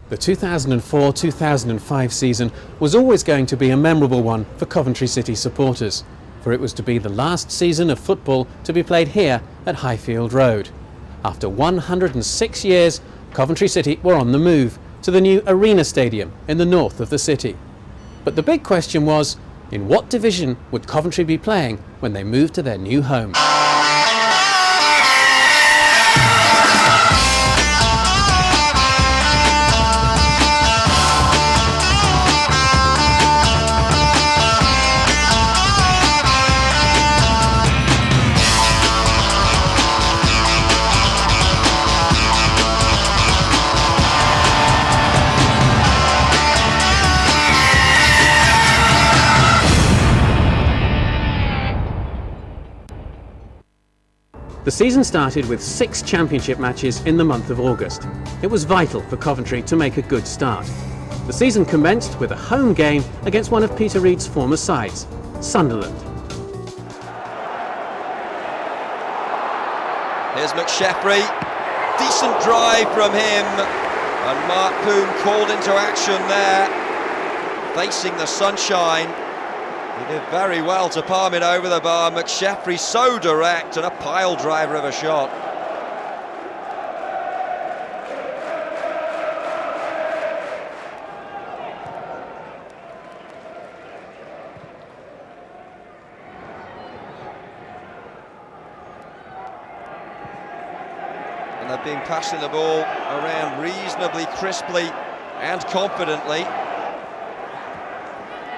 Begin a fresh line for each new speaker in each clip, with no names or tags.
The 2004-2005 season was always going to be a memorable one for Coventry City supporters, for it was to be the last season of football to be played here at Highfield Road. After 106 years, Coventry City were on the move to the new Arena Stadium in the north of the city. But the big question was, in what division would Coventry be playing when they moved to their new home? The season started with 6 championship matches in the month of August. It was vital for Coventry to make a good start. The season commenced with a home game against one of Peter Reid's former sides, Sunderland.
Here's McSheffrey, decent drive from him, and Mark Poom called into action there, facing the sunshine. He did very well to palm it over the bar. McSheffrey so direct and a pile driver of a shot. And they've been passing the ball around reasonably crisply and confidently.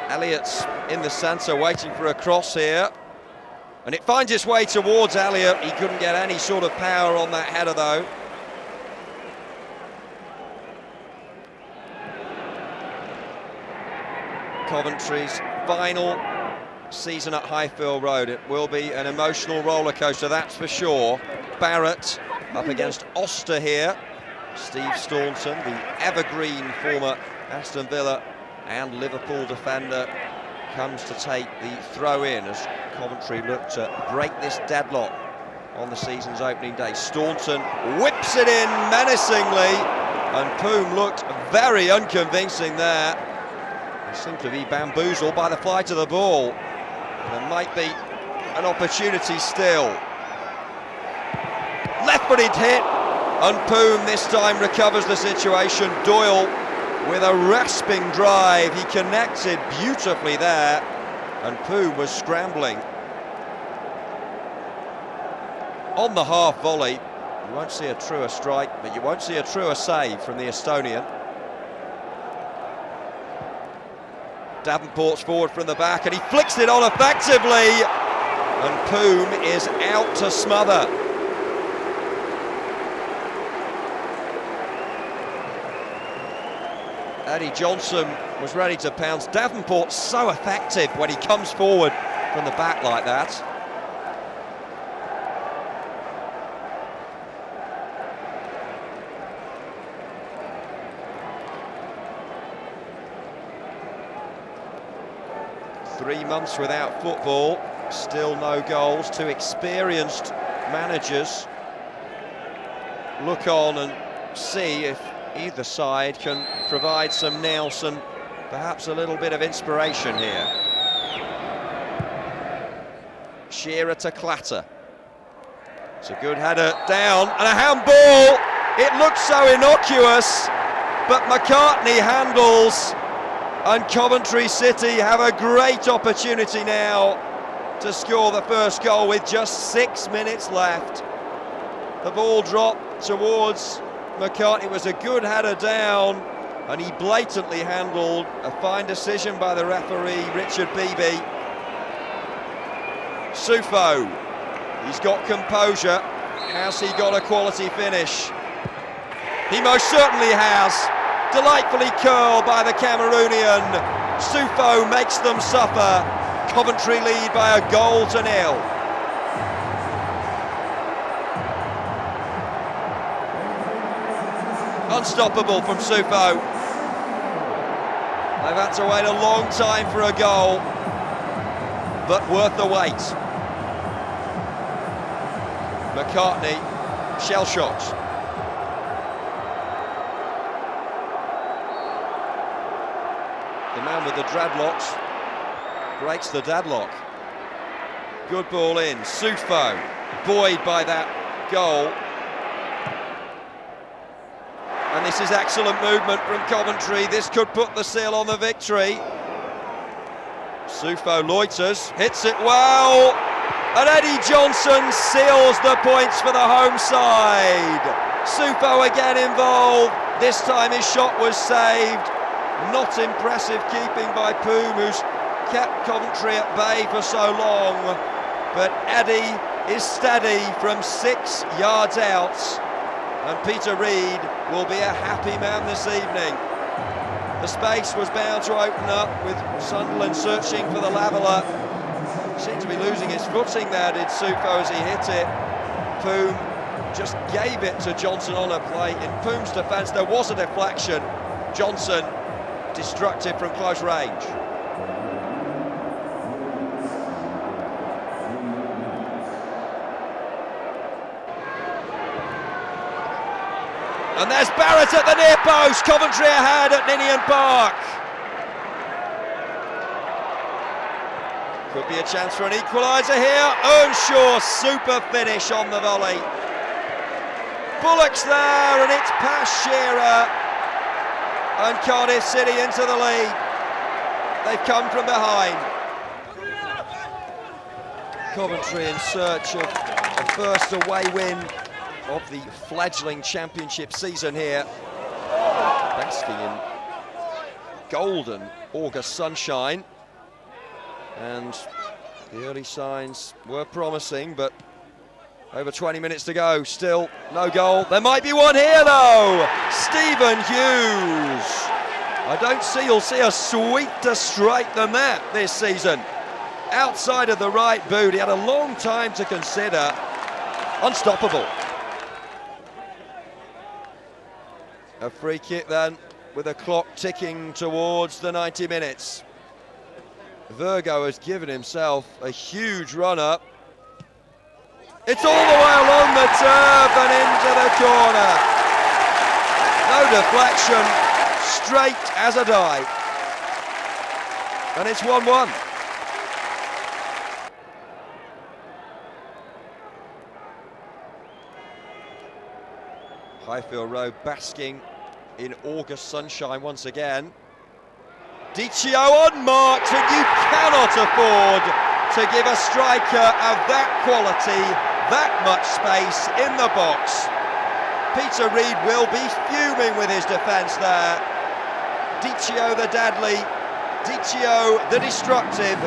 Elliott's in the centre waiting for a cross here, and it finds its way towards Elliott. He couldn't get any sort of power on that header though. Coventry's final season at Highfield Road. It will be an emotional roller coaster, that's for sure. Barrett up against Oster here. Steve Staunton, the evergreen former Aston Villa and Liverpool defender, comes to take the throw in as Coventry look to break this deadlock on the season's opening day. Staunton whips it in menacingly, and Poom looked very unconvincing there. He seemed to be bamboozled by the flight of the ball. There might be an opportunity still. Left-footed hit, and Poom this time recovers the situation. Doyle with a rasping drive, he connected beautifully there, and Poom was scrambling. On the half volley, you won't see a truer strike, but you won't see a truer save from the Estonian. Davenport's forward from the back, and he flicks it on effectively, and Poom is out to smother. Eddie Johnson was ready to pounce. Davenport's so effective when he comes forward from the back like that. Three months without football, still no goals. Two experienced managers look on and see if either side can provide some nous and perhaps a little bit of inspiration here. Shearer to Clatter. It's a good header down, and a handball. It looks so innocuous, but McCartney handles, and Coventry City have a great opportunity now to score the first goal with just 6 minutes left. The ball dropped towards McCartney. It was a good header down, and he blatantly handled. A fine decision by the referee, Richard Beebe. Sufo, he's got composure. Has he got a quality finish? He most certainly has. Delightfully curled by the Cameroonian. Sufo makes them suffer. Coventry lead by a goal to nil. Unstoppable from Sufo. They've had to wait a long time for a goal, but worth the wait. McCartney, shell shot. man with the dreadlocks breaks the deadlock. Good ball in, Sufo, buoyed by that goal. And this is excellent movement from Coventry. This could put the seal on the victory. Sufo loiters, hits it well, and Eddie Johnson seals the points for the home side. Sufo again involved. This time his shot was saved. Not impressive keeping by Poom, who's kept Coventry at bay for so long. But Eddie is steady from 6 yards out. And Peter Reid will be a happy man this evening. The space was bound to open up with Sunderland searching for the leveller. Seemed to be losing his footing there, did Sufo, as he hit it. Poom just gave it to Johnson on a plate. In Poom's defence, there was a deflection. Johnson destructive from close range. And there's Barrett at the near post. Coventry ahead at Ninian Park. Could be a chance for an equaliser here. Earnshaw, super finish on the volley. Bullock's there, and it's past Shearer. And Cardiff City into the lead. They've come from behind. Coventry in search of a first away win of the fledgling championship season here. Basking in golden August sunshine. And the early signs were promising, but over 20 minutes to go, still no goal. There might be one here though. Stephen Hughes. I don't see you'll see a sweeter strike than that this season. Outside of the right boot, he had a long time to consider. Unstoppable. A free kick then, with a clock ticking towards the 90 minutes. Virgo has given himself a huge run-up. It's all the way along the turf and into the corner. No deflection, straight as a die. And it's 1-1. Highfield Road basking in August sunshine once again. Dichio unmarked, and you cannot afford to give a striker of that quality that much space in the box. Peter Reid will be fuming with his defence there. Dichio the deadly, Dichio the destructive.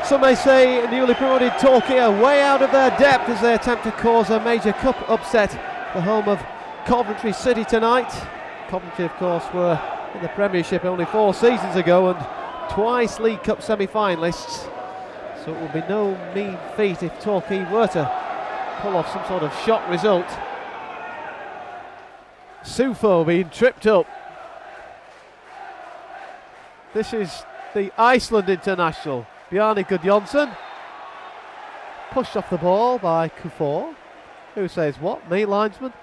Some may say newly promoted Torquay are way out of their depth as they attempt to cause a major cup upset, the home of Coventry City tonight. Coventry, of course, were in the Premiership only 4 seasons ago and twice League Cup semi-finalists, so it will be no mean feat if Torquay were to pull off some sort of shock result. Sufo being tripped up. This is the Iceland international, Bjarni Gudjonsson, pushed off the ball by Kufor. Who says what? Me, linesman?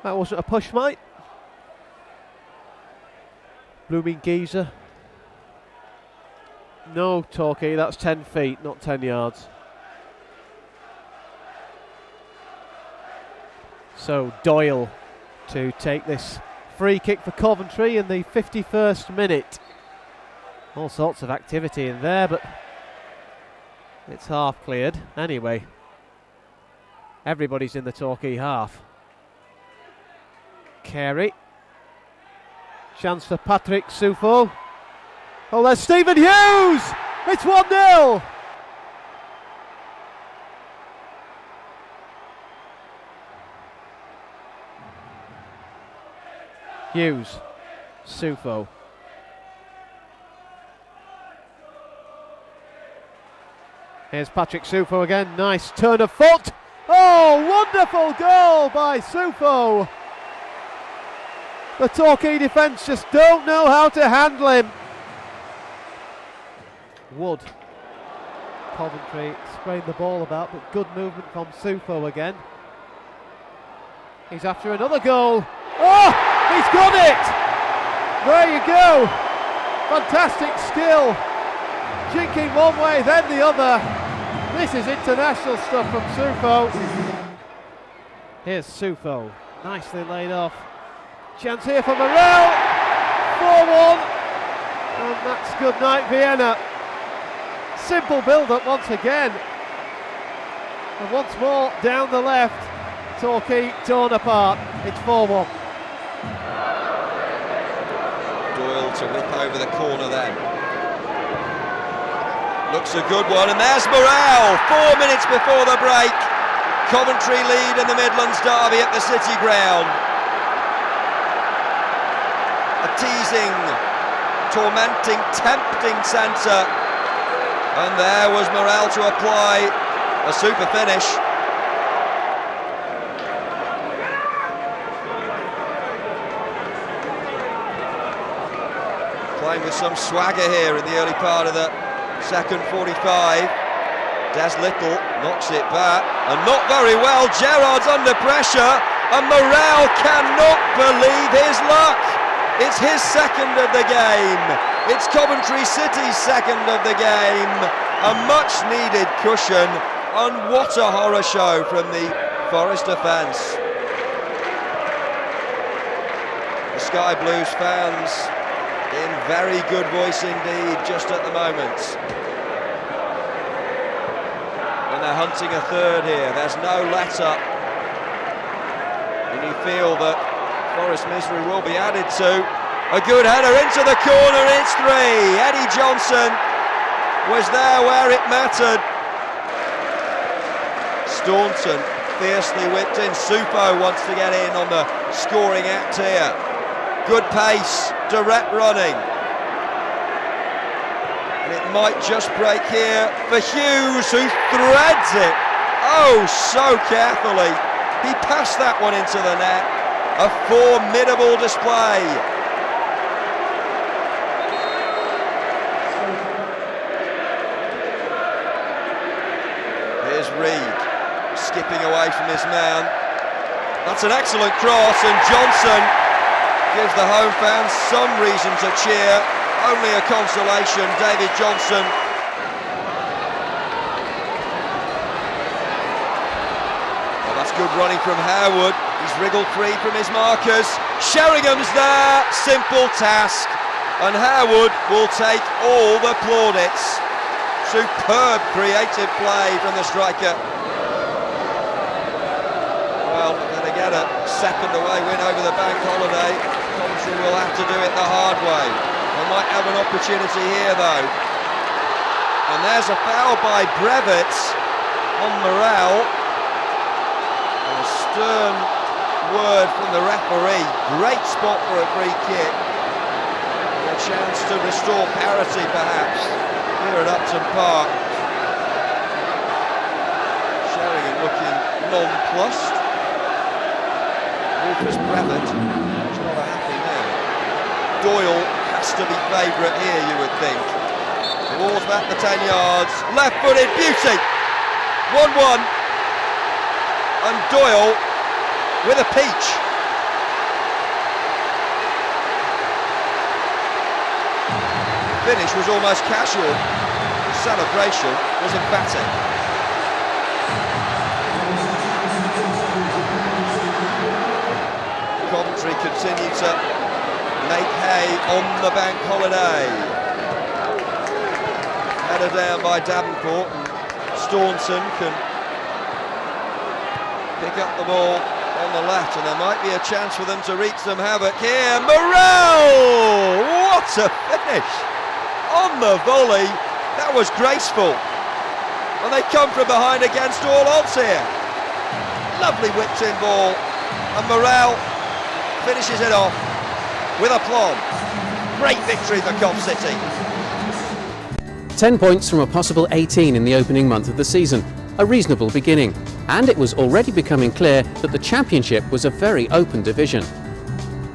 That wasn't a push, mate. Blooming geezer. No, Torquay, that's 10 feet, not 10 yards. So Doyle to take this free kick for Coventry in the 51st minute. All sorts of activity in there, but it's half cleared. Anyway, everybody's in the Torquay half. Carey. Chance for Patrick Sufo. Oh, there's Stephen Hughes! It's 1-0! Hughes. Sufo. Here's Patrick Sufo again, nice turn of foot. Oh, wonderful goal by Sufo. The Torquay defence just don't know how to handle him. Wood Coventry spraying the ball about, but good movement from Sufo again. He's after another goal. Oh, he's got it! There you go. Fantastic skill. Jinking one way, then the other. This is international stuff from Sufo. Here's Sufo, nicely laid off. Chance here for Morel. 4-1. And that's good night, Vienna. Simple build-up once again. And once more down the left. Torquay torn apart. It's 4-1.
Doyle to whip over the corner then. Looks a good one, and there's Morel. 4 minutes before the break. Coventry lead in the Midlands derby at the City Ground. A teasing, tormenting, tempting centre. And there was Morel to apply a super finish. Playing with some swagger here in the early part of the second 45. Des Little knocks it back, and not very well. Gerrard's under pressure, and Morel cannot believe his luck. It's his second of the game. It's Coventry City's second of the game. A much-needed cushion, and what a horror show from the Forest defence. The Sky Blues fans in very good voice indeed just at the moment. And they're hunting a third here. There's no let-up. And you feel that Forest misery will be added to. A good header into the corner, it's 3. Eddie Johnson was there where it mattered. Staunton fiercely whipped in. Sufo wants to get in on the scoring act here. Good pace, direct running. And it might just break here for Hughes, who threads it. Oh, so carefully. He passed that one into the net. A formidable display. Here's Reed, skipping away from his man. That's an excellent cross, and Johnson gives the home fans some reason to cheer. Only a consolation, David Johnson. Well, that's good running from Harewood. He's wriggled free from his markers. Sheringham's there, simple task. And Harewood will take all the plaudits. Superb creative play from the striker. Well, they're going to get a second away win over the bank holiday. Coventry will have to do it the hard way. They might have an opportunity here though. And there's a foul by Brevitt on Morel. And a stern word from the referee. Great spot for a free kick. And a chance to restore parity perhaps here at Upton Park. Sheringham looking nonplussed. Rufus Brevitt is not happy now. Doyle has to be favourite here, you would think. The ball's back the 10 yards. Left-footed, beauty! 1-1. And Doyle with a peach. The finish was almost casual. The celebration was emphatic. Coventry continue to make hay on the bank holiday. Header down by Davenport, and Staunton can pick up the ball on the left, and there might be a chance for them to wreak some havoc here. Morel! What a finish! On the volley, that was graceful. And they come from behind against all odds here. Lovely whipped in ball, and Morel finishes it off with aplomb. Great victory for Cov City.
10 points from a possible 18 in the opening month of the season. A reasonable beginning. And it was already becoming clear that the Championship was a very open division.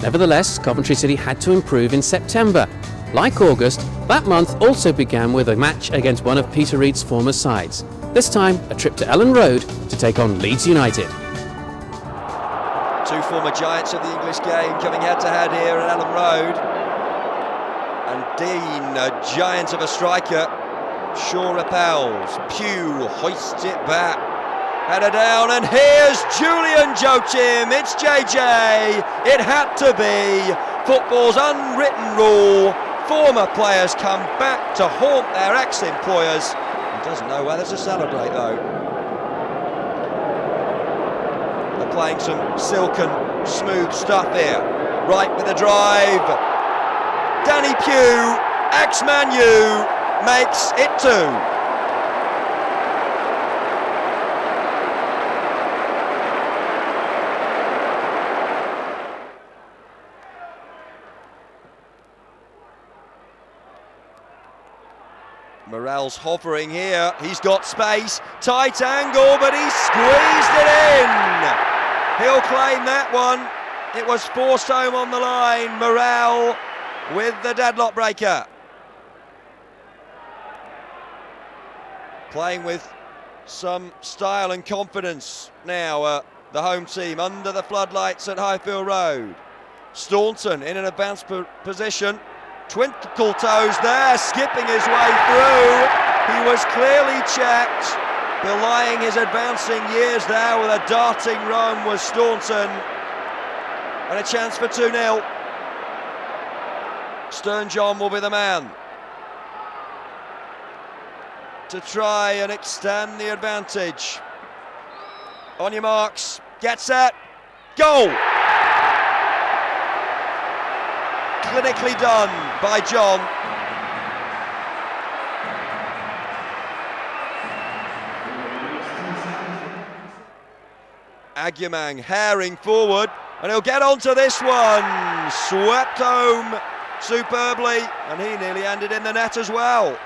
Nevertheless, Coventry City had to improve in September. Like August, that month also began with a match against one of Peter Reid's former sides. This time, a trip to Ellen Road to take on Leeds United.
Two former giants of the English game coming head-to-head here at Ellen Road. And Dean, a giant of a striker, sure repels. Pugh hoists it back. Header down, and here's Julian Joachim. It's JJ. It had to be. Football's unwritten rule. Former players come back to haunt their ex-employers. He doesn't know whether to celebrate, though. They're playing some silken, smooth stuff here. Right with the drive. Danny Pugh, ex-Man U, makes it 2. Morell's hovering here, he's got space, tight angle, but he squeezed it in! He'll claim that one. It was forced home on the line. Morell with the deadlock breaker. Playing with some style and confidence now, the home team under the floodlights at Highfield Road. Staunton in an advanced position. Twinkle toes there, skipping his way through. He was clearly checked, belying his advancing years there with a darting run was Staunton. And a chance for 2-0. Stern John will be the man to try and extend the advantage. On your marks, get set, goal! Clinically done by John. Agyemang herring forward, and he'll get onto this one. Swept home superbly, and he nearly ended in the net as well.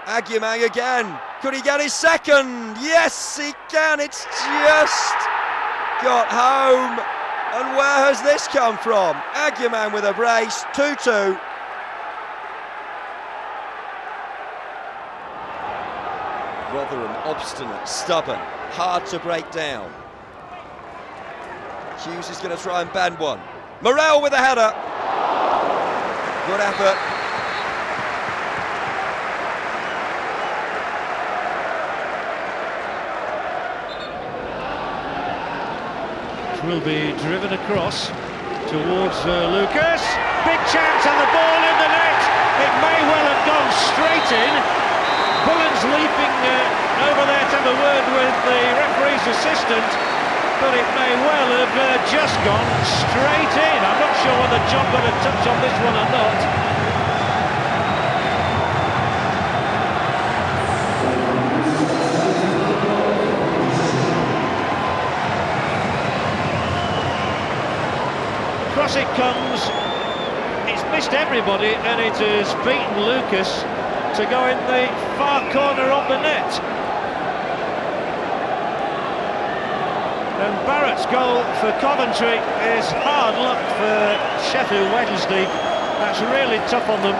Agyemang again. Could he get his second? Yes, he can. It's just got home. And where has this come from? Agyemang with a brace, 2-2. Rotherham obstinate, stubborn, hard to break down. Hughes is going to try and bend one. Morell with a header. Good effort.
Will be driven across towards Lucas. Big chance and the ball in the net. It may well have gone straight in. Bullen's leaping over there to have a word with the referee's assistant, but it may well have just gone straight in. I'm not sure whether John got a touch on this one or not. Across it comes, it's missed everybody and it has beaten Lucas to go in the far corner of the net. And Barrett's goal for Coventry is hard luck for Sheffield Wednesday. That's really tough on them.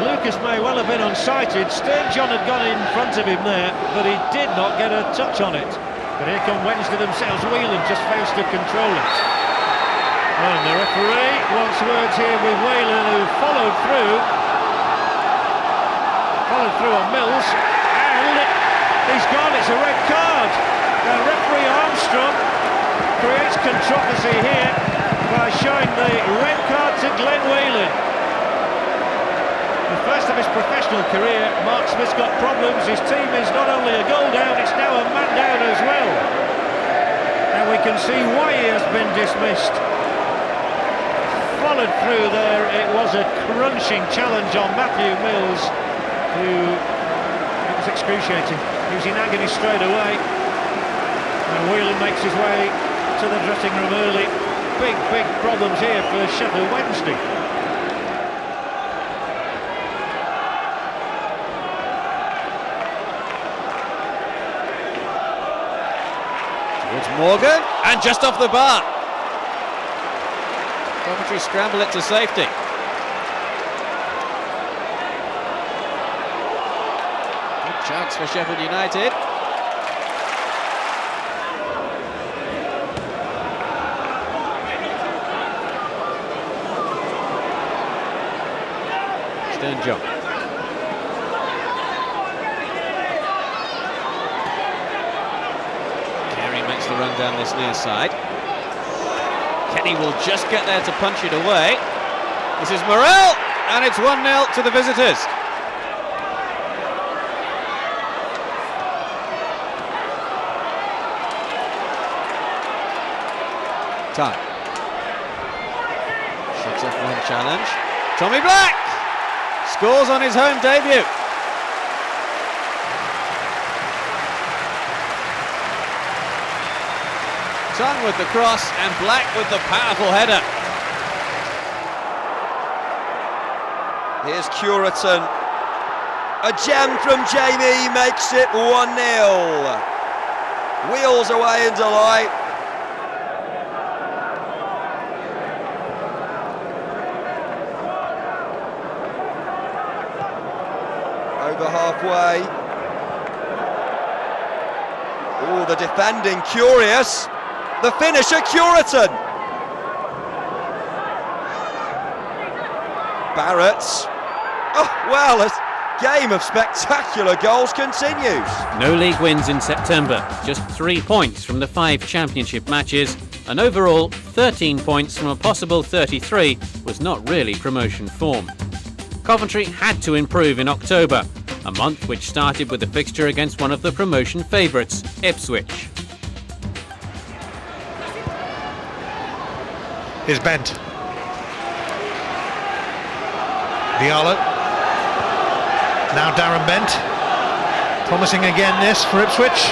Lucas may well have been unsighted. Stern John had gone in front of him there, but he did not get a touch on it. But here come Wednesday themselves. Whelan just fails to control it. And the referee wants words here with Whelan, who followed through on Mills, and he's gone. It's a red card. Now referee Armstrong creates controversy here by showing the red card to Glenn Whelan. The first of his professional career, Mark Smith's got problems. His team is not only a goal down, it's now a man down as well. And we can see why he has been dismissed. Followed through there, it was a crunching challenge on Matthew Mills, who, it was excruciating. He was in agony straight away. And Whelan makes his way to the dressing room early. Big problems here for Sheffield Wednesday.
Morgan, and just off the bar. Coventry scramble it to safety. Good chance for Sheffield United. Stern John. Makes the run down this near side. Kenny will just get there to punch it away. This is Morel, and it's 1-0 to the visitors. Time. Shuts off one challenge. Tommy Black scores on his home debut. Tongue with the cross and Black with the powerful header.
Here's Curitan. A gem from Jamie makes it 1-0. Wheels away in delight. Over halfway. Oh, the defending curious. The finisher, Curitan. Barrett. Oh, well, a game of spectacular goals continues.
No league wins in September, just 3 points from the 5 championship matches, and overall 13 points from a possible 33 was not really promotion form. Coventry had to improve in October, a month which started with a fixture against one of the promotion favourites, Ipswich.
Is Bent. Diallo. Now Darren Bent. Promising again this for Ipswich.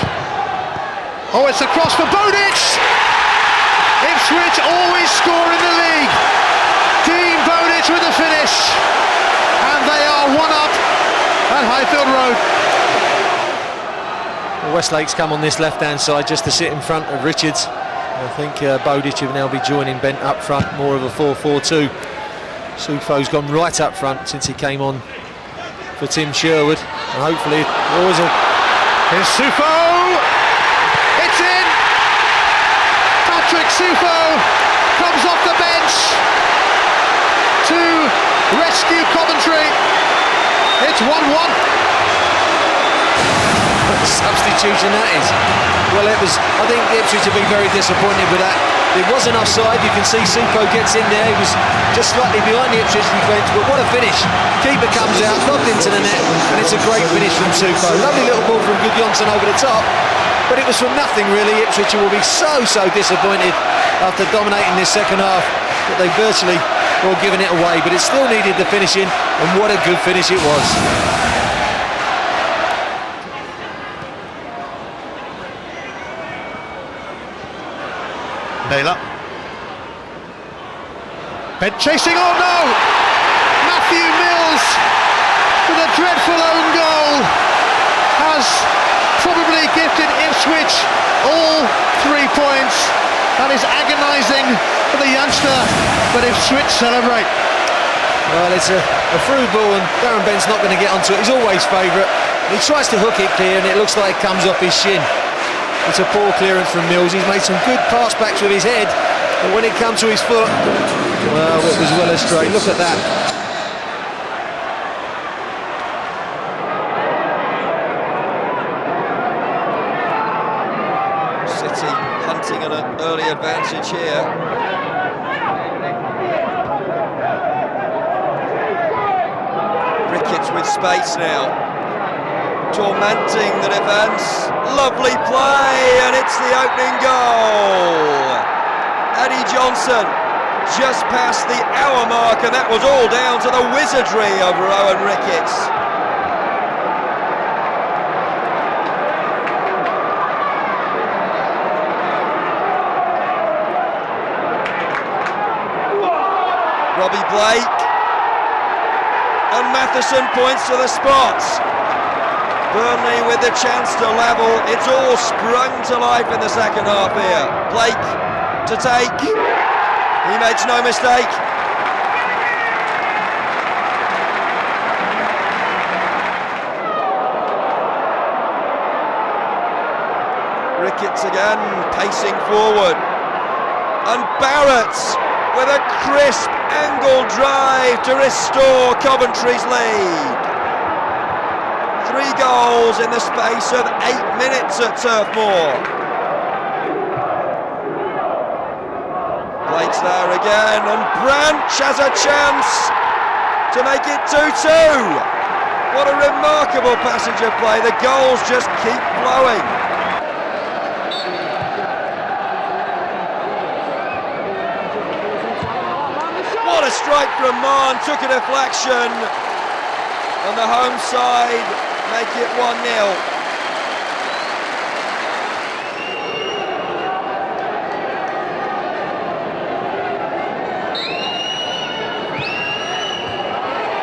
Oh, it's a cross for Bodic! Ipswich always score in the league. Dean Bodic with the finish. And they are 1-up at Highfield Road.
Well, Westlake's come on this left-hand side just to sit in front of Richards. I think Bodic will now be joining Bent up front, more of a 4-4-2. Sufo's gone right up front since he came on for Tim Sherwood, and hopefully
Here's Sufo! It's in! Patrick Sufo comes off the bench to rescue Coventry. It's 1-1.
What a substitution that is. Well, I think Ipswich will be very disappointed with that. It wasn't offside. You can see Sufo gets in there. He was just slightly behind the Ipswich defence, but what a finish. Keeper comes out, lobbed into the net, and it's a great finish from Sufo. Lovely little ball from Gudjonsson over the top, but it was from nothing really. Ipswich will be so disappointed after dominating this second half that they virtually were giving it away, but it still needed the finishing, and what a good finish it was.
Naylor. Bent chasing, oh no! Matthew Mills with a dreadful own goal has probably gifted Ipswich all 3 points. That is agonising for the youngster, but Ipswich celebrate.
Well, it's a through ball and Darren Bent's not going to get onto it. He's always favourite. He tries to hook it clear and it looks like it comes off his shin. It's a poor clearance from Mills. He's made some good pass backs with his head, but when it comes to his foot, well, it was well astray. Look at that.
City hunting an early advantage here. Ricketts with space now. Tormenting the defence. Lovely play, and it's the opening goal. Eddie Johnson just past the hour mark, and that was all down to the wizardry of Rowan Ricketts. Robbie Blake, and Matheson points to the spot. Burnley with the chance to level. It's all sprung to life in the second half here. Blake to take. He makes no mistake. Ricketts again, pacing forward. And Barrett with a crisp angle drive to restore Coventry's lead. 3 goals in the space of 8 minutes at Turf Moor. Blake's there again, and Branch has a chance to make it 2-2. What a remarkable passage of play. The goals just keep flowing. What a strike from Mann, took a deflection, and the home side make it 1-0.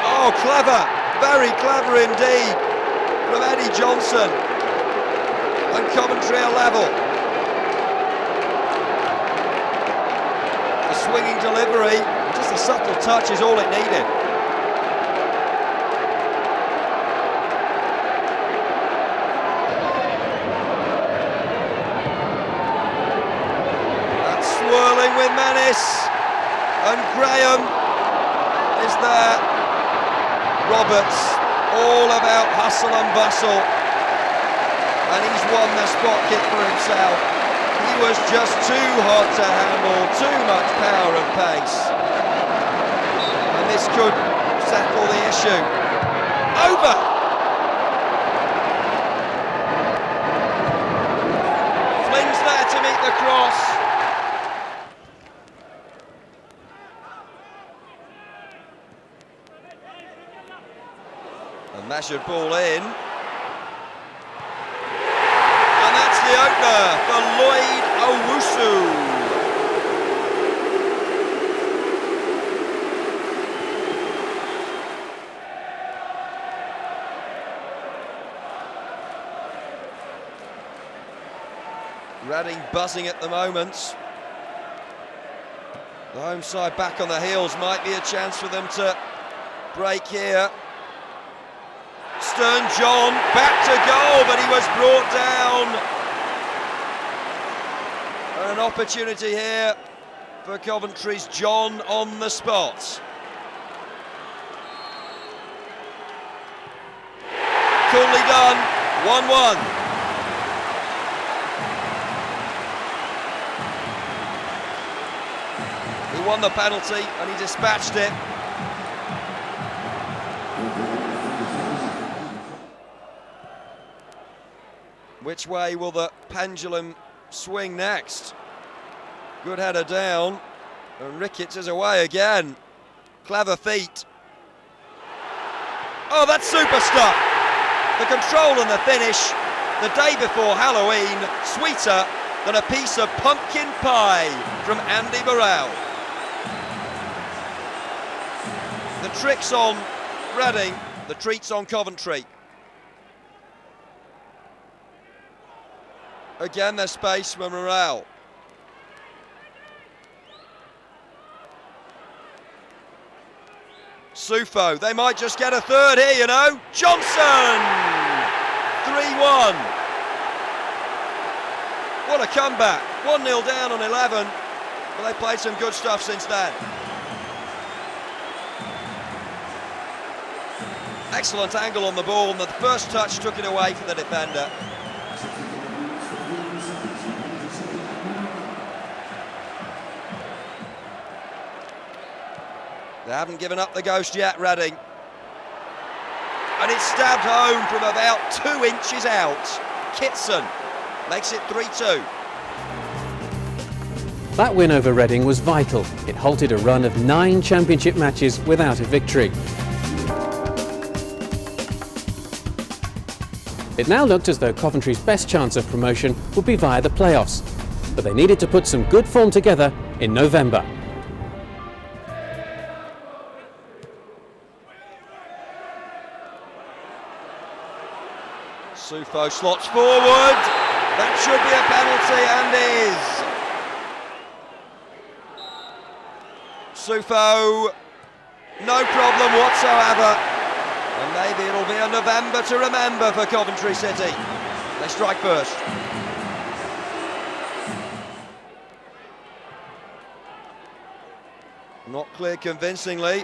Oh, clever, very clever indeed from Eddie Johnson, and Coventry are level. A swinging delivery, just a subtle touch is all it needed. Swirling with menace, and Graham is there. Roberts, all about hustle and bustle, and he's won the spot kick for himself. He was just too hot to handle, too much power and pace, and this could settle the issue. Over! Flynn's there to meet the cross. A measured ball in. And that's the opener for Lloyd Owusu. Reading buzzing at the moment. The home side back on the heels, might be a chance for them to break here. Stern John back to goal, but he was brought down. And an opportunity here for Coventry's John on the spot. Coolly done, 1-1. He won the penalty and he dispatched it. Which way will the pendulum swing next? Good header down, and Ricketts is away again. Clever feet. Oh, that's super stuff. The control and the finish, the day before Halloween, sweeter than a piece of pumpkin pie from Andy Burrell. The trick's on Reading, the treat's on Coventry. Again, there's space for Morale. Sufo, they might just get a third here, you know. Johnson! 3-1. What a comeback. 1-0 down on 11, but they played some good stuff since then. Excellent angle on the ball, and the first touch took it away from the defender. They haven't given up the ghost yet, Reading. And it's stabbed home from about 2 inches out. Kitson makes it 3-2.
That win over Reading was vital. It halted a run of 9 championship matches without a victory. It now looked as though Coventry's best chance of promotion would be via the playoffs, but they needed to put some good form together in November.
Sufo slots forward. That should be a penalty and is. Sufo, no problem whatsoever. And maybe it'll be a November to remember for Coventry City. They strike first. Not clear convincingly.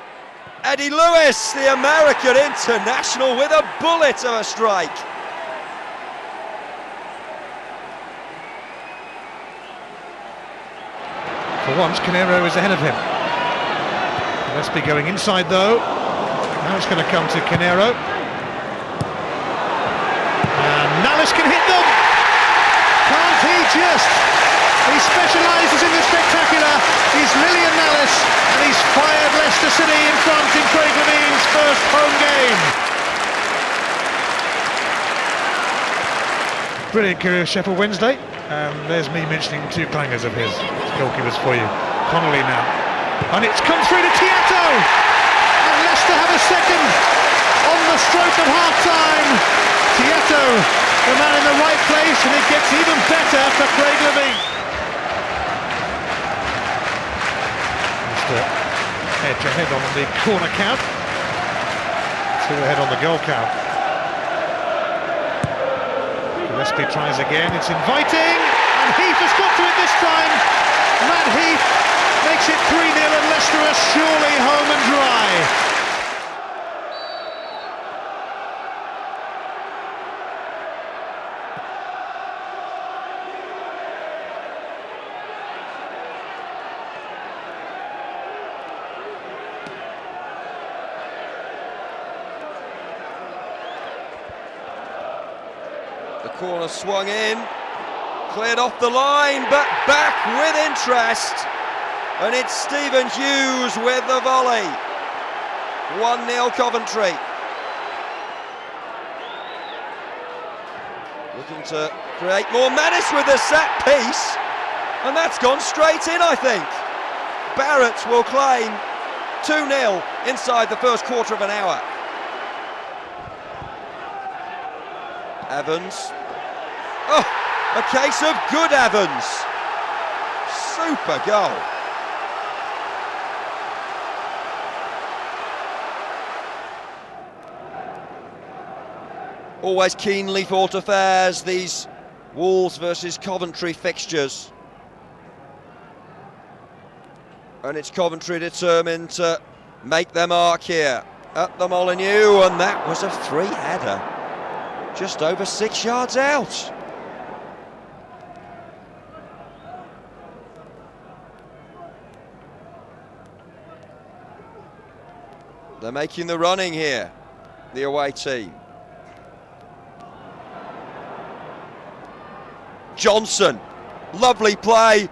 Eddie Lewis, the American international, with a bullet of a strike.
For once, Canero is ahead of him. Let's be going inside though. Now it's going to come to Canero. And Nallis can hit them! Can't he just? He specialises in the spectacular. He's Lillian Nallis, and he's fired Leicester City in front in Craig Levine's first home game. Brilliant career of Sheffield Wednesday. There's me mentioning two clangers of his goalkeepers for you. Connolly now. And it's come through to Tieto! And Leicester have a second on the stroke of half-time. Tieto, the man in the right place, and it gets even better for Craig Levine. Edge ahead on the corner count, 2 ahead on the goal count. Gillespie tries again, it's inviting, and Heath has got to it this time. Matt Heath makes it 3-0 and Leicester are surely home and dry.
The corner swung in, cleared off the line, but back with interest. And it's Stephen Hughes with the volley. 1-0 Coventry. Looking to create more menace with the set piece. And that's gone straight in, I think. Barrett will claim 2-0 inside the first quarter of an hour. Evans. Oh, a case of good Evans. Super goal. Always keenly fought affairs, these Wolves versus Coventry fixtures. And it's Coventry determined to make their mark here at the Molineux, and that was a free-header. Just over 6 yards out. They're making the running here, the away team. Johnson, lovely play.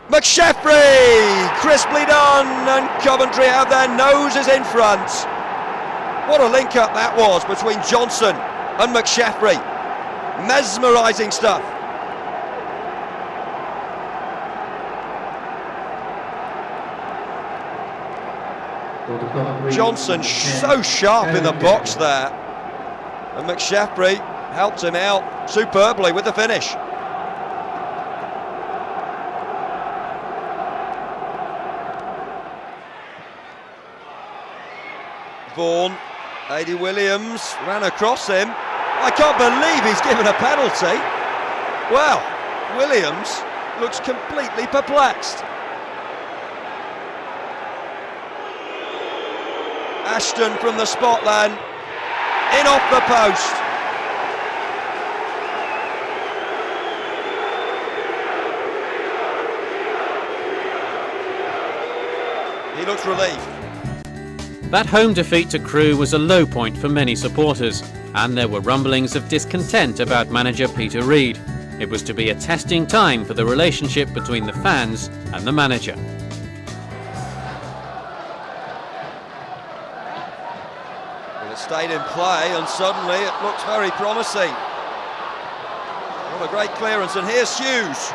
McSheffrey, crisply done, and Coventry have their noses in front. What a link-up that was between Johnson and McSheffrey. Mesmerising stuff. Johnson so sharp in the box there, and McSheffrey helped him out superbly with the finish. Vaughan, Adi Williams ran across him. I can't believe he's given a penalty. Well, Williams looks completely perplexed. Ashton from the spot then, in off the post. He looks relieved.
That home defeat to Crewe was a low point for many supporters, and there were rumblings of discontent about manager Peter Reid. It was to be a testing time for the relationship between the fans and the manager.
Well, it stayed in play, and suddenly it looks very promising. What a great clearance, and here's Hughes.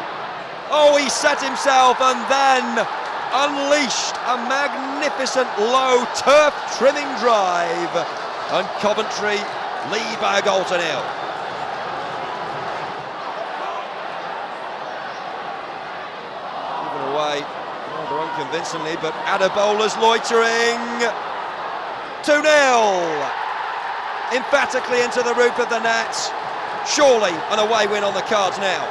Oh, he set himself and then unleashed a magnificent low turf trimming drive, and Coventry lead by a goal to 0. Rather unconvincingly, but Adebola's loitering. 2-0. Emphatically into the roof of the net. Surely an away win on the cards now.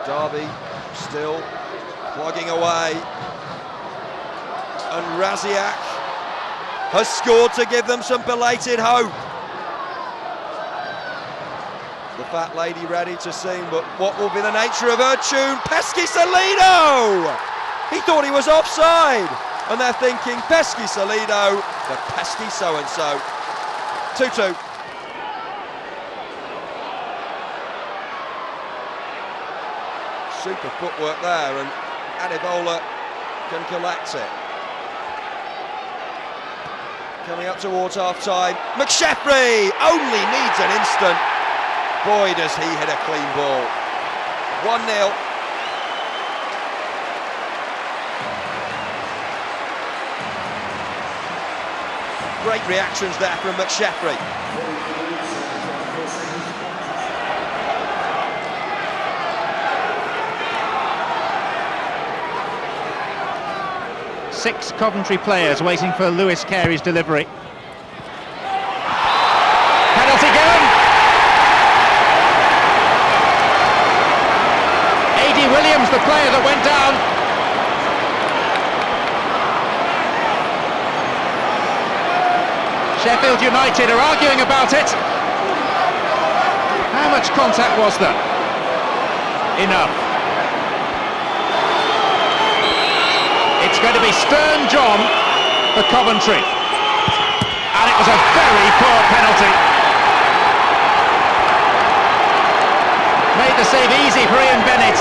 Derby still plugging away. And Raziak has scored to give them some belated hope. The fat lady ready to sing, but what will be the nature of her tune? Pesky Salido! He thought he was offside, and they're thinking, Pesky Salido, the pesky so-and-so. 2-2. Super footwork there, and Adebola can collect it. Coming up towards half-time, McSheffrey only needs an instant. Boy, does he hit a clean ball. 1-0. Great reactions there from McSheffrey.
Six Coventry players waiting for Lewis Carey's delivery. Penalty given. A.D. Williams, the player that went down. Sheffield United are arguing about it. How much contact was there? Enough. It's going to be Stern John for Coventry. And it was a very poor penalty. Made the save easy for Ian Bennett.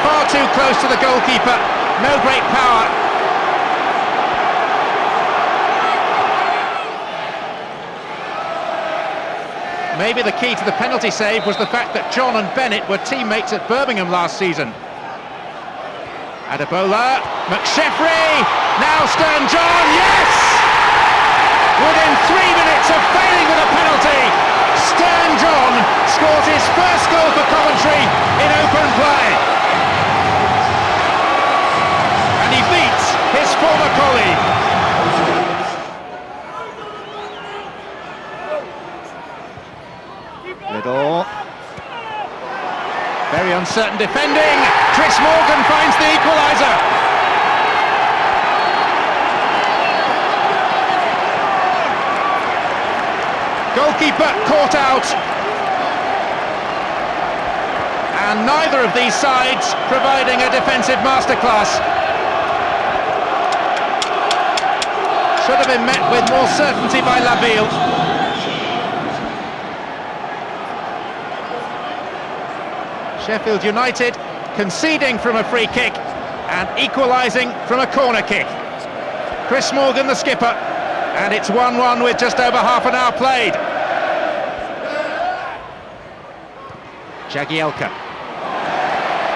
Far too close to the goalkeeper. No great power. Maybe the key to the penalty save was the fact that John and Bennett were teammates at Birmingham last season. Adebola, McSheffrey, now Stern John, yes! Within 3 minutes of failing with a penalty, Stern John scores his first goal for Coventry in open play. And he beats his former colleague. Little. Very uncertain defending. Chris Morgan finds the equaliser. Goalkeeper caught out. And neither of these sides providing a defensive masterclass. Should have been met with more certainty by Labille. Sheffield United conceding from a free kick and equalising from a corner kick. Chris Morgan, the skipper, and it's 1-1 with just over half an hour played. Jagielka.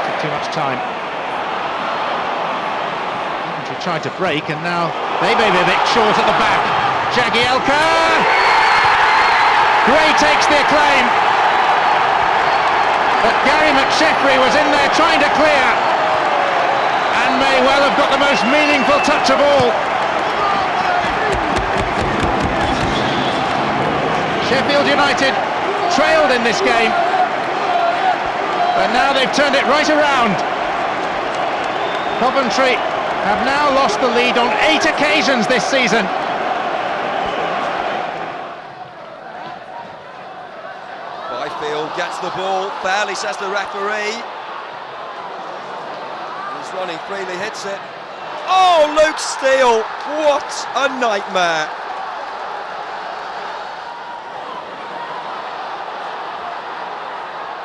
Took too much time. He tried to break, and now they may be a bit short at the back. Jagielka! Gray takes the acclaim. But Gary McSheffrey was in there trying to clear and may well have got the most meaningful touch of all. Sheffield United trailed in this game, but now they've turned it right around. Coventry have now lost the lead on 8 occasions this season.
Gets the ball, fairly, says the referee. He's running freely, hits it. Oh, Luke Steele, what a nightmare.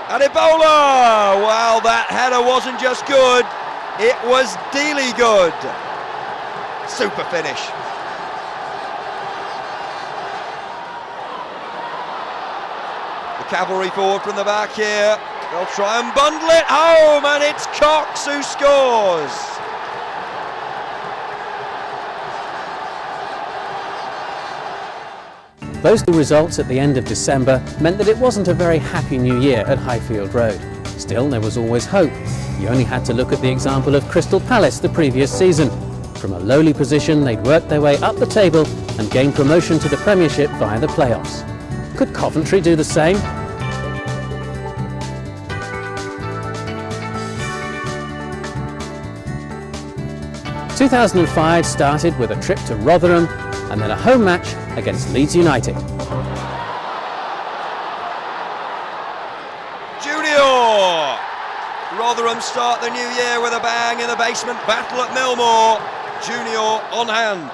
Adebola, well, that header wasn't just good, it was dearly good. Super finish. Cavalry forward from the back here. They'll try and bundle it home, and it's Cox who scores.
Those two results at the end of December meant that it wasn't a very happy new year at Highfield Road. Still, there was always hope. You only had to look at the example of Crystal Palace the previous season. From a lowly position, they'd worked their way up the table and gained promotion to the Premiership via the playoffs. Could Coventry do the same? ...2005 started with a trip to Rotherham and then a home match against Leeds United.
Junior! Rotherham start the new year with a bang in the basement battle at Millmoor. Junior on hand.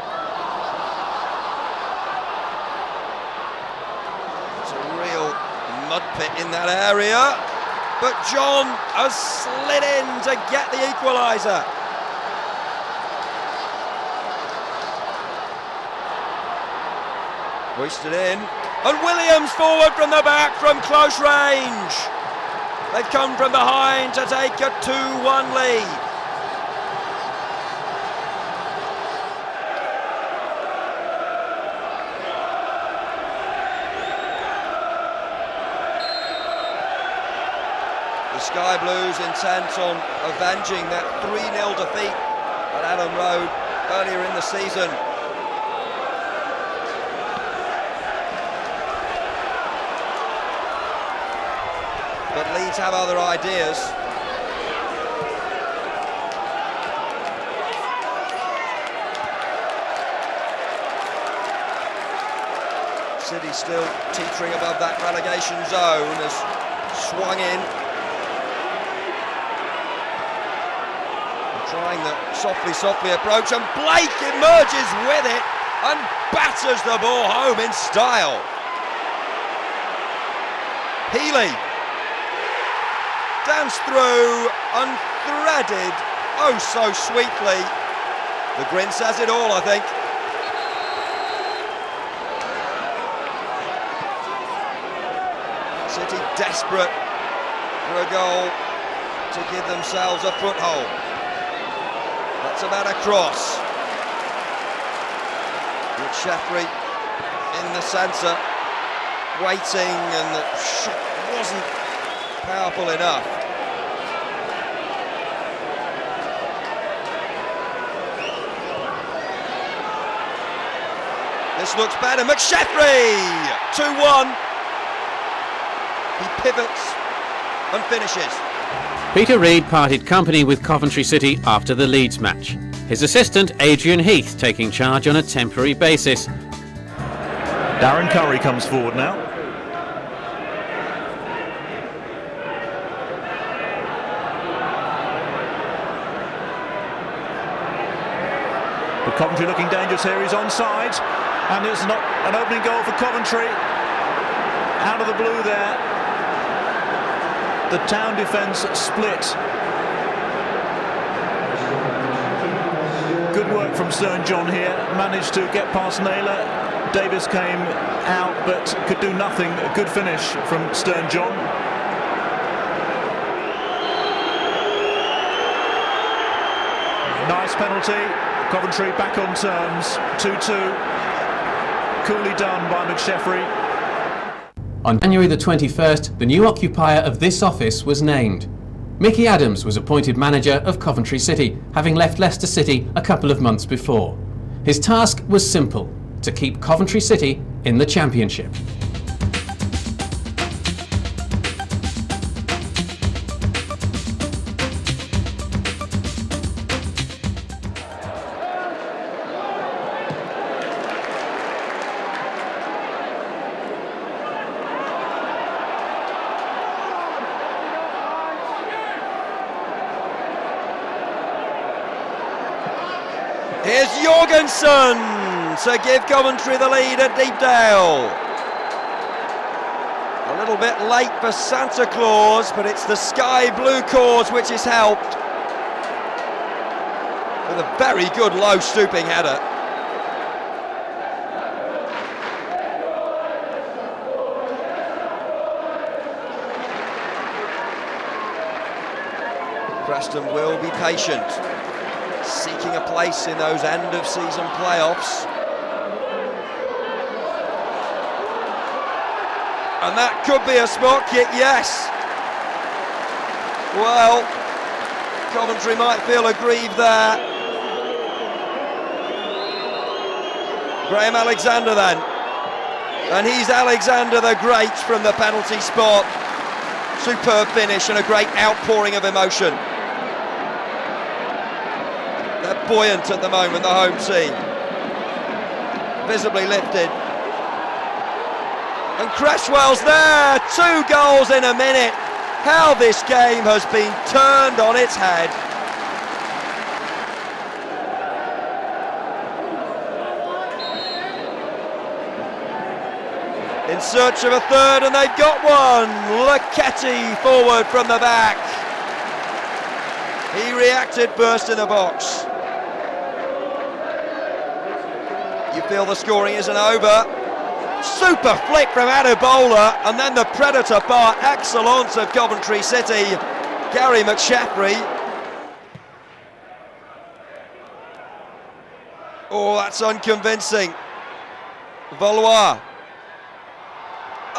It's a real mud pit in that area, but John has slid in to get the equaliser. Hoisted in, and Williams forward from the back from close range. They've come from behind to take a 2-1 lead. The Sky Blues intent on avenging that 3-0 defeat at Adam Road earlier in the season. But Leeds have other ideas. City still teetering above that relegation zone, has swung in. Trying the softly approach, and Blake emerges with it and batters the ball home in style. Healy danced through and threaded oh so sweetly. The grin says it all, I think. City desperate for a goal to give themselves a foothold. That's about a cross. With Sheffrey in the centre, waiting, and the shot wasn't powerful enough. This looks better. McSheffrey! 2-1. He pivots and finishes.
Peter Reid parted company with Coventry City after the Leeds match. His assistant, Adrian Heath, taking charge on a temporary basis.
Darren Curry comes forward now. But Coventry looking dangerous here. He's onside, and it's not an opening goal for Coventry. Out of the blue there. The town defence split. Good work from Stern John here. Managed to get past Naylor. Davis came out but could do nothing. A good finish from Stern John. Nice penalty. Coventry back on terms. 2-2. Coolly done by McSheffrey.
On January the 21st, the new occupier of this office was named. Mickey Adams was appointed manager of Coventry City, having left Leicester City a couple of months before. His task was simple: to keep Coventry City in the Championship.
Here's Jorgensen to give Coventry the lead at Deepdale. A little bit late for Santa Claus, but it's the sky blue cause which has helped. With a very good low stooping header. Preston will be patient, seeking a place in those end-of-season playoffs. And that could be a spot kick, yes. Well, Coventry might feel aggrieved there. Graham Alexander then. And he's Alexander the Great from the penalty spot. Superb finish and a great outpouring of emotion. They're buoyant at the moment, the home team. Visibly lifted. And Cresswell's there, 2 goals in a minute. How this game has been turned on its head. In search of a third, and they've got one. Lucchetti forward from the back. He reacted first in the box. You feel the scoring isn't over. Super flick from Adebayo, and then the predator par excellence of Coventry City, Gary McShaffrey. Oh, that's unconvincing. Valois.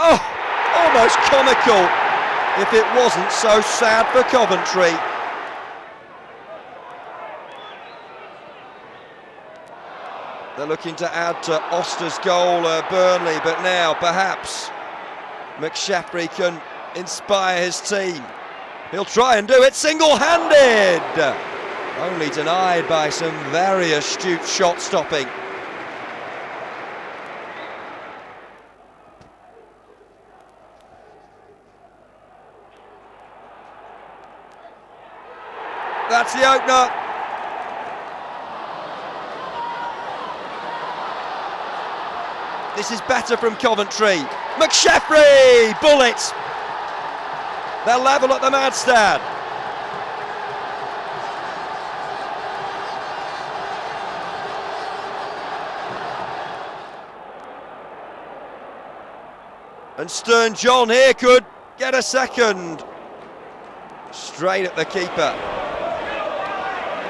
Oh, almost comical if it wasn't so sad for Coventry. They're looking to add to Oster's goal, Burnley, but now perhaps McShaffrey can inspire his team. He'll try and do it single-handed. Only denied by some very astute shot stopping. That's the opener. This is better from Coventry. McShaffrey! Bullet! They're level at the Madstad. And Stern John here could get a second. Straight at the keeper.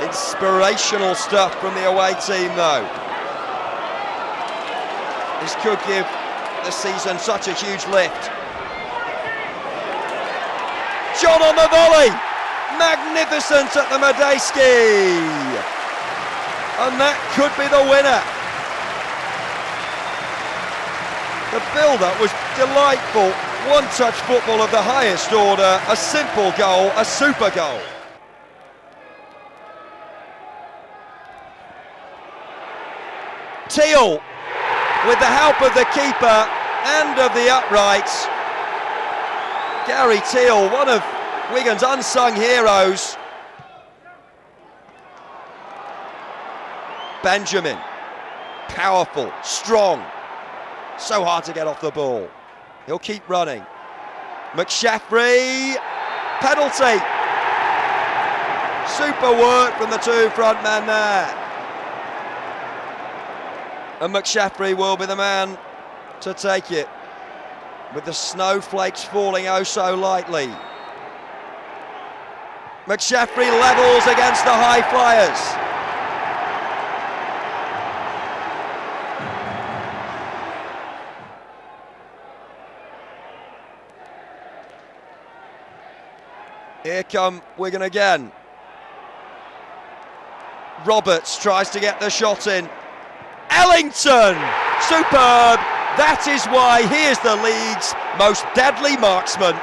Inspirational stuff from the away team though. This could give the season such a huge lift. John on the volley! Magnificent at the Medeski! And that could be the winner. The build-up was delightful. One-touch football of the highest order. A simple goal, a super goal. Teal, with the help of the keeper and of the uprights. Gary Teal, one of Wigan's unsung heroes. Benjamin, powerful, strong, so hard to get off the ball. He'll keep running. McShaffrey, penalty. Super work from the 2 front men there. And McShaffrey will be the man to take it, with the snowflakes falling oh so lightly. McShaffrey levels against the high flyers. Here come Wigan again. Roberts tries to get the shot in. Ellington, superb. That is why he is the league's most deadly marksman.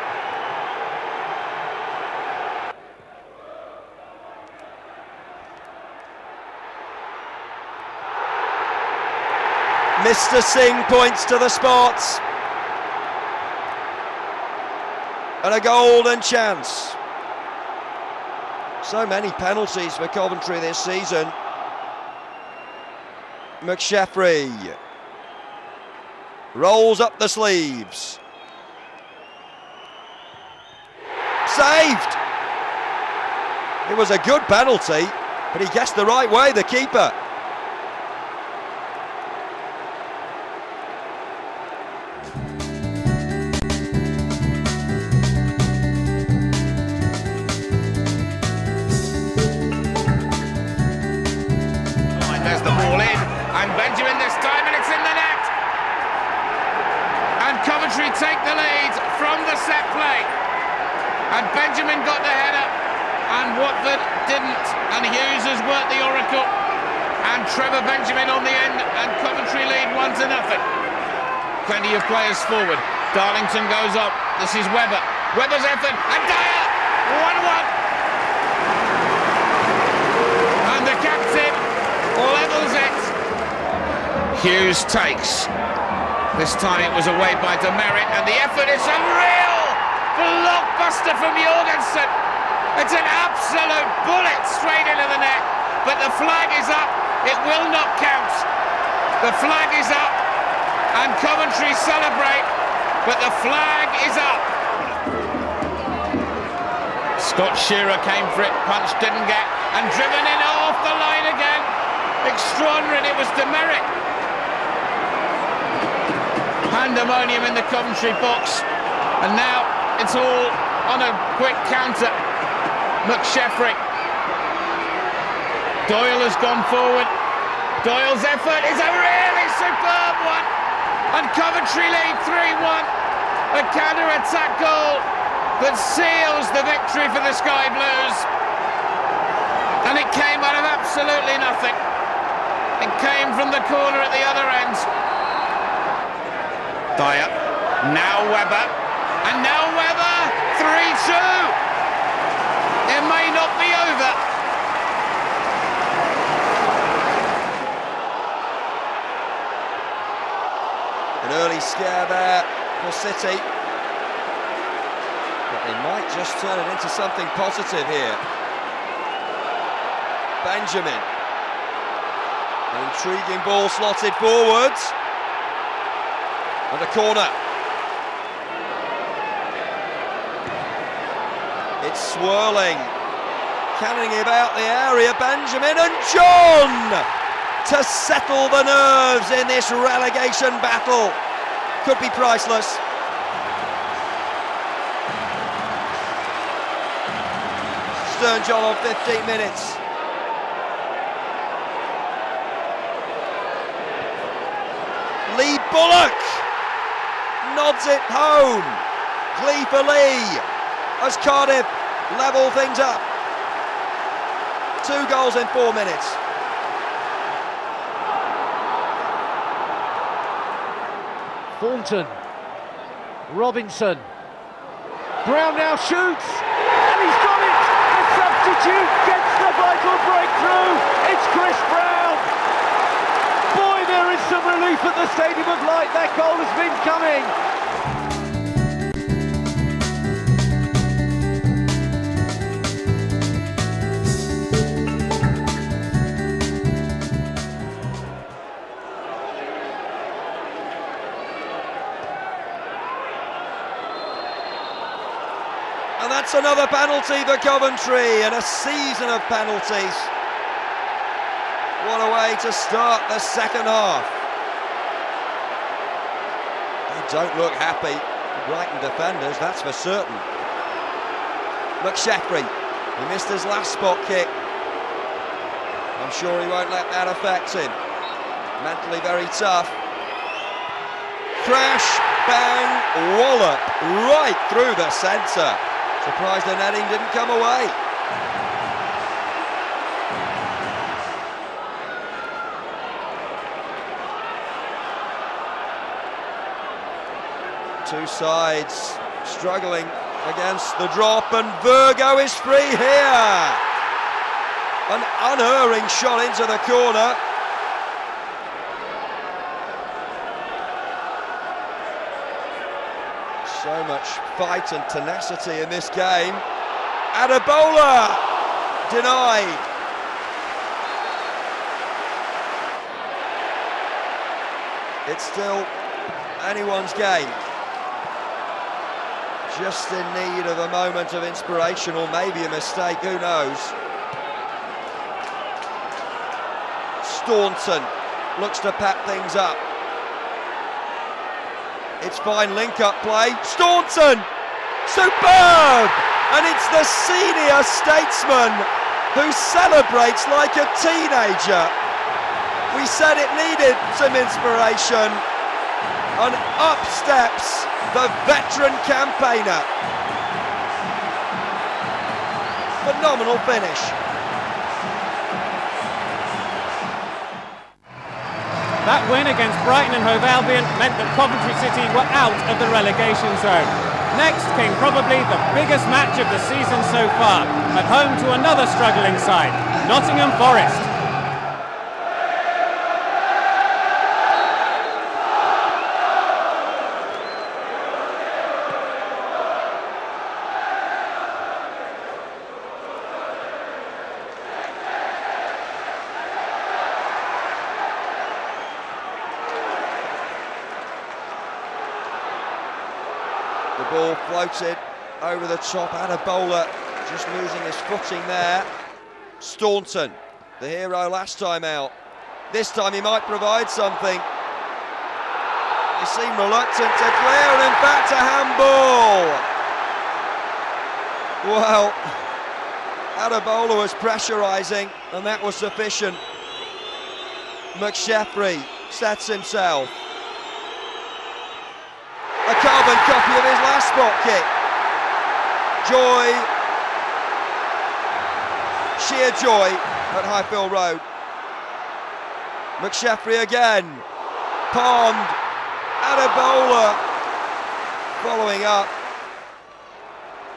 Mr. Singh points to the spot. And a golden chance. So many penalties for Coventry this season. McShaffrey rolls up the sleeves. Saved! It was a good penalty, but he guessed the right way, the keeper.
There's the ball in, and Benjamin this time, and it's in the net. And Coventry take the lead from the set play. and Benjamin got the header, and Watford didn't, and Hughes has worked the oracle, and Trevor Benjamin on the end, and Coventry lead 1-0. Plenty of players forward. Darlington goes up. This is Webber. Webber's effort, and Dyer! 1-1. And the captain levels it. Hughes takes. This time it was away by Demerit, and the effort is a real blockbuster from Jorgensen. It's an absolute bullet straight into the net, but the flag is up. It will not count. The flag is up, and Coventry celebrate, but the flag is up. Scott Shearer came for it, punch didn't get, and driven in off the line again. Extraordinary, it was Demerit. Pandemonium in the Coventry box, and now it's all on a quick counter. McSheffrey. Doyle has gone forward. Doyle's effort is a really superb one, and Coventry lead 3-1. A counter-attack goal that seals the victory for the Sky Blues, and it came out of absolutely nothing. It came from the corner at the other end. Dyer, now Webber, and now Webber, 3-2. It may not be over.
An early scare there for City, but they might just turn it into something positive here. Benjamin, an intriguing ball slotted forwards, and a corner. It's swirling, cannoning about the area. Benjamin and John to settle the nerves in this relegation battle. Could be priceless. Stern John on 15 minutes. Lee Bullock nods it home. Glee for Lee as Cardiff level things up. 2 goals in 4 minutes.
Thornton, Robinson, Brown now shoots, and he's got it! The substitute gets the vital breakthrough! It's Chris Brown! Boy, there is some relief at the Stadium of Light. That goal has been coming.
And that's another penalty for Coventry, and a season of penalties. What a way to start the second half. They don't look happy, Brighton defenders, that's for certain. McSheffrey, he missed his last spot kick. I'm sure he won't let that affect him. Mentally very tough. Crash, bang, wallop, right through the centre. Surprised the netting didn't come away. Two sides struggling against the drop, and Virgo is free here. An unerring shot into the corner. So much fight and tenacity in this game. Adebola denied. It's still anyone's game. Just in need of a moment of inspiration, or maybe a mistake, who knows. Staunton looks to pat things up. It's fine link-up play. Staunton! Superb! And it's the senior statesman who celebrates like a teenager. We said it needed some inspiration. And up steps the veteran campaigner. phenomenal finish.
That win against Brighton and Hove Albion meant that Coventry City were out of the relegation zone. Next came probably the biggest match of the season so far, at home to another struggling side, Nottingham Forest.
The ball floated over the top. Adebola just losing his footing there. Staunton, the hero last time out. This time he might provide something. He seemed reluctant to clear, and in fact a handball. Well, Adebola was pressurising, and that was sufficient. McSheffrey sets himself. A carbon copy of his last spot kick. Joy, sheer joy at Highfield Road. McSheffrey again, palmed. Adebola following up.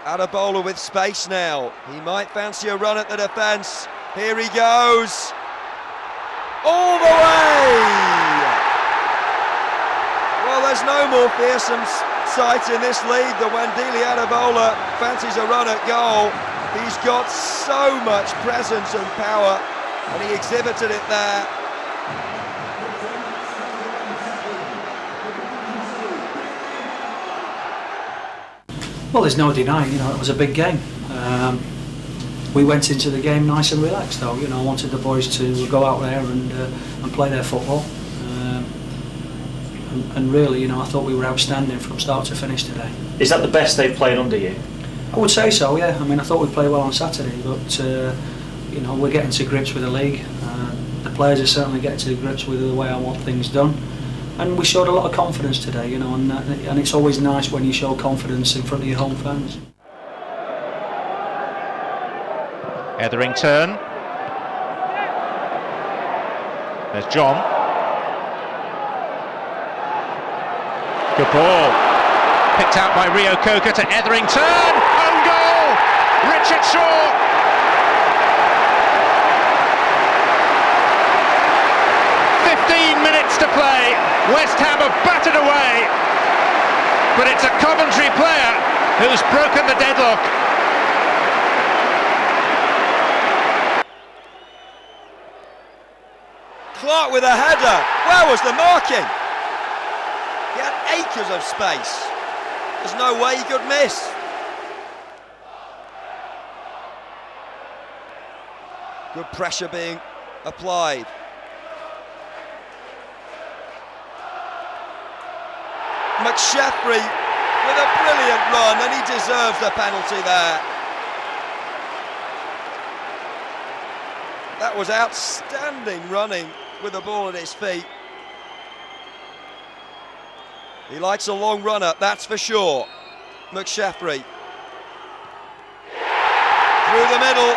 Adebola with space now. He might fancy a run at the defence. Here he goes. All the way! Well, there's no more fearsome sight in this league than when Dele Adebola fancies a run at goal. He's got so much presence and power, and he exhibited it there.
Well, there's no denying, it was a big game. We went into the game nice and relaxed, though. I wanted the boys to go out there and play their football. And really, I thought we were outstanding from start to finish today.
Is that the best they've played under you?
I would say so, yeah. I thought we played well on Saturday, but we're getting to grips with the league. The players are certainly getting to grips with the way I want things done. And we showed a lot of confidence today, and it's always nice when you show confidence in front of your home fans.
Etherington. There's John. Good ball. Picked out by Rio Coca to Etherington. Own goal! Richard Shaw. To play. West Ham have battered away, but it's a Coventry player who's broken the deadlock.
Clark with a header. Where was the marking? He had acres of space. There's no way he could miss. Good pressure being applied. McSheffrey with a brilliant run, and he deserves the penalty there. That was outstanding running with the ball at his feet. He likes a long run up, that's for sure. McSheffrey. Through the middle,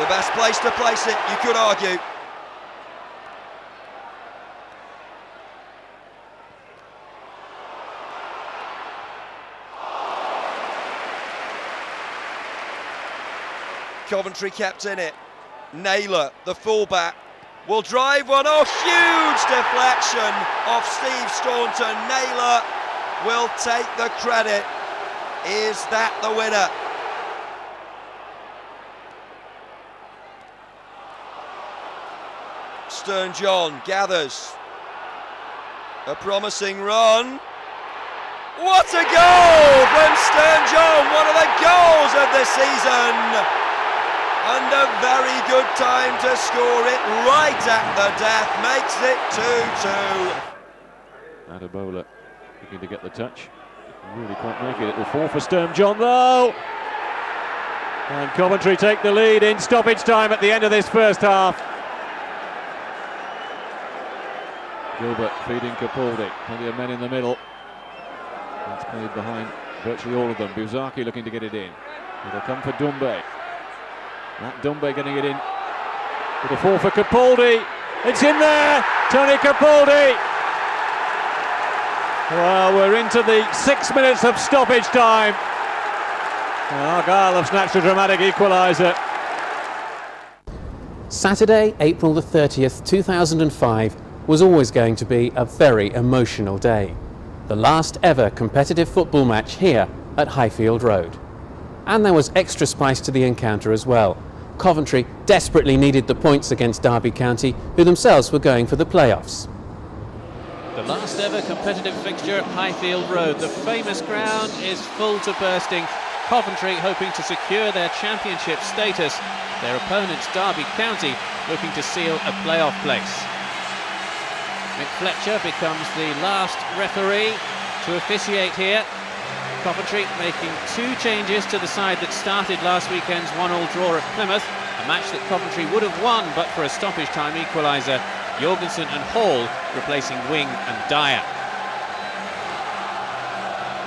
the best place to place it, you could argue. Coventry kept in it. Naylor, the fullback, will drive one. Oh, huge deflection off Steve Staunton. Naylor will take the credit. Is that the winner? Stern John gathers. A promising run. What a goal from Stern John, one of the goals of the season. And a very good time to score it right at the death, makes it 2-2.
Adebola looking to get the touch. Really quite make it. It will fall for Stern John though. And Coventry take the lead in stoppage time at the end of this first half. Gilbert feeding Capaldi. Plenty of men in the middle. That's played behind virtually all of them. Buzaki looking to get it in. It'll come for Doumbé. Matt Dunbar getting it in. With a fall for Capaldi. It's in there! Tony Capaldi! Well, we're into the 6 minutes of stoppage time. Argyle have snatched a dramatic equaliser.
Saturday, April the 30th, 2005 was always going to be a very emotional day. The last ever competitive football match here at Highfield Road. And there was extra spice to the encounter as well. Coventry desperately needed the points against Derby County, who themselves were going for the playoffs.
The last ever competitive fixture at Highfield Road. The famous ground is full to bursting. Coventry hoping to secure their championship status. Their opponents, Derby County, looking to seal a playoff place. Mick Fletcher becomes the last referee to officiate here. Coventry making 2 changes to the side that started last weekend's 1-1 draw at Plymouth. A match that Coventry would have won but for a stoppage time equaliser. Jorgensen and Hall replacing Wing and Dyer.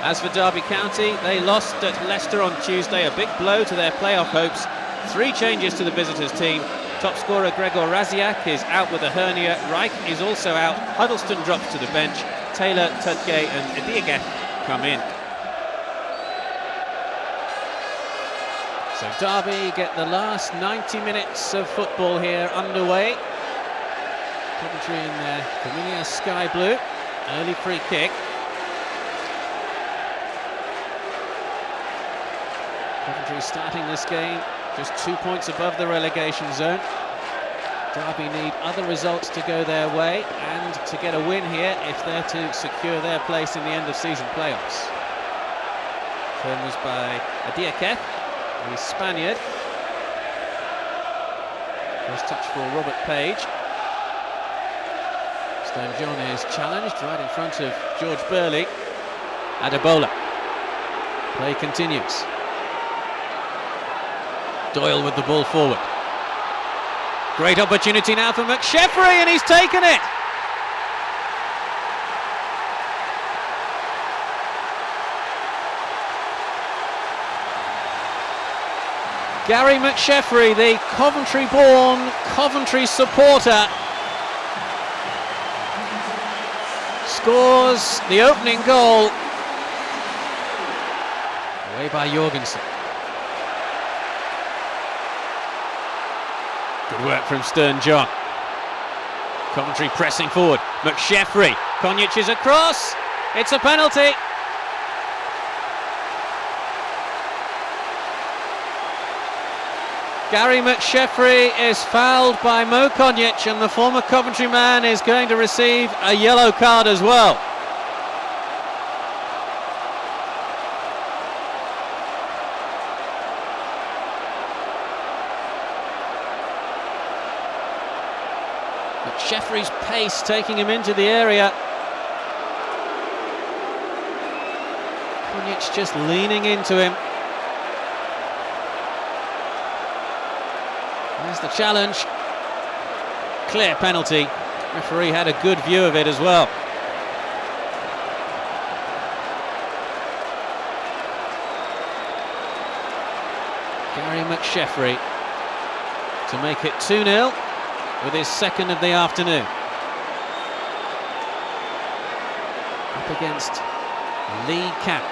As for Derby County, they lost at Leicester on Tuesday, a big blow to their playoff hopes. 3 changes to the visitors team. Top scorer Gregor Raziak is out with a hernia. Reich is also out. Huddleston drops to the bench. Taylor, Tudgay and Adiageth come in. So Derby get the last 90 minutes of football here underway. Coventry in their familiar sky blue. Early free kick. Coventry starting this game just 2 points above the relegation zone. Derby need other results to go their way and to get a win here if they're to secure their place in the end of season playoffs. Turn was by Adiaketh, the Spaniard. First touch for Robert Page. Stone John is challenged right in front of George Burley. Adebola. Play continues. Doyle with the ball forward. Great opportunity now for McSheffrey, and he's taken it! Gary McSheffrey, the Coventry-born, Coventry supporter, scores the opening goal. Away by Jorgensen. Good work from Stern John. Coventry pressing forward. McSheffrey. Konjic is across. It's a penalty. Gary McSheffrey is fouled by Mo Konjic, and the former Coventry man is going to receive a yellow card as well. McSheffrey's pace taking him into the area. Konjic just leaning into him. There's the challenge. Clear penalty. Referee had a good view of it as well. Gary McSheffrey to make it 2-0 with his second of the afternoon. Up against Lee Camp.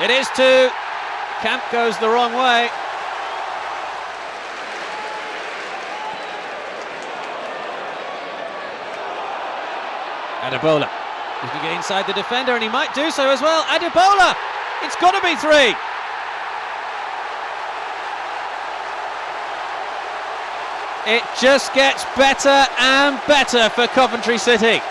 It is 2. Camp goes the wrong way. Adebola. He's going to get inside the defender, and he might do so as well. Adebola! It's got to be 3. It just gets better and better for Coventry City.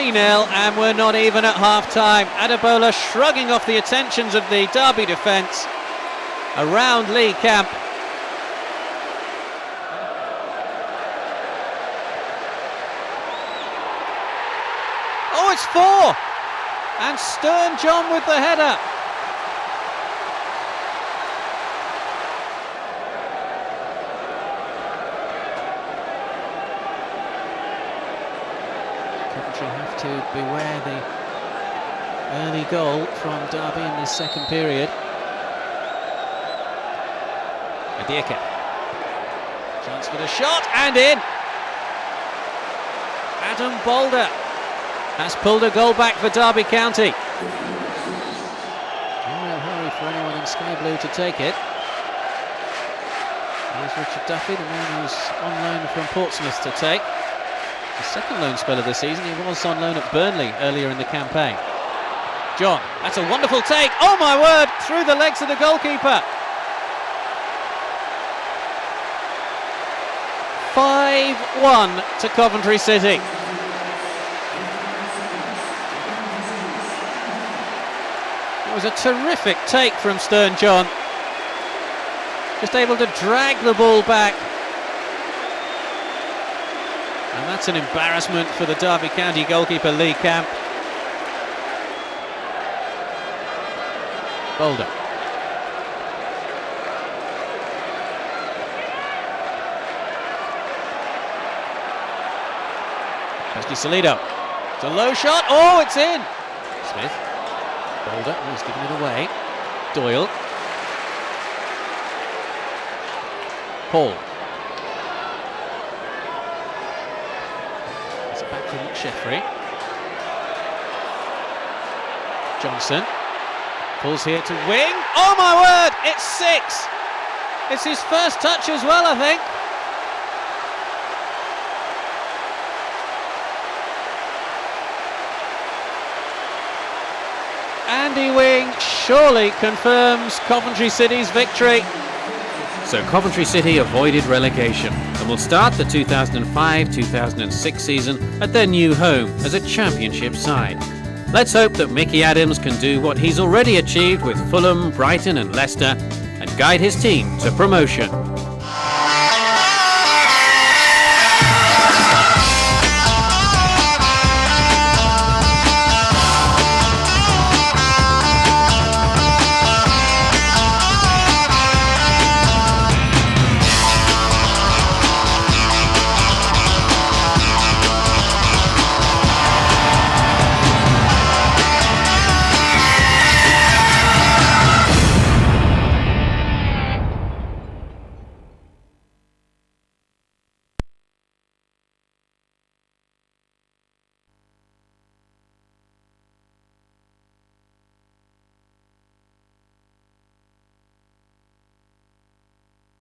And we're not even at half-time. Adebola shrugging off the attentions of the Derby defence around Lee Camp. Oh, it's 4! And Stern John with the header. to beware the early goal from Derby in this second period. Adieke. Chance for the shot, and in! Adam Boulder has pulled a goal back for Derby County. No real hurry for anyone in Sky Blue to take it. Here's Richard Duffy, the man who's on loan from Portsmouth, to take the second loan spell of the season. He was on loan at Burnley earlier in the campaign. John, that's a wonderful take. Oh my word, through the legs of the goalkeeper. 5-1 to Coventry City. It was a terrific take from Stern John. Just able to drag the ball back. And that's an embarrassment for the Derby County goalkeeper Lee Camp. Boulder. Salido. It's a low shot. Oh, it's in. Smith. Boulder. Oh, he's giving it away. Doyle. Paul. It's back from Sheffrey. Johnson. Pulls here to wing. Oh my word! It's 6. It's his first touch as well, I think. Andy Wing surely confirms Coventry City's victory.
So Coventry City avoided relegation and will start the 2005-2006 season at their new home as a championship side. Let's hope that Mickey Adams can do what he's already achieved with Fulham, Brighton and Leicester and guide his team to promotion.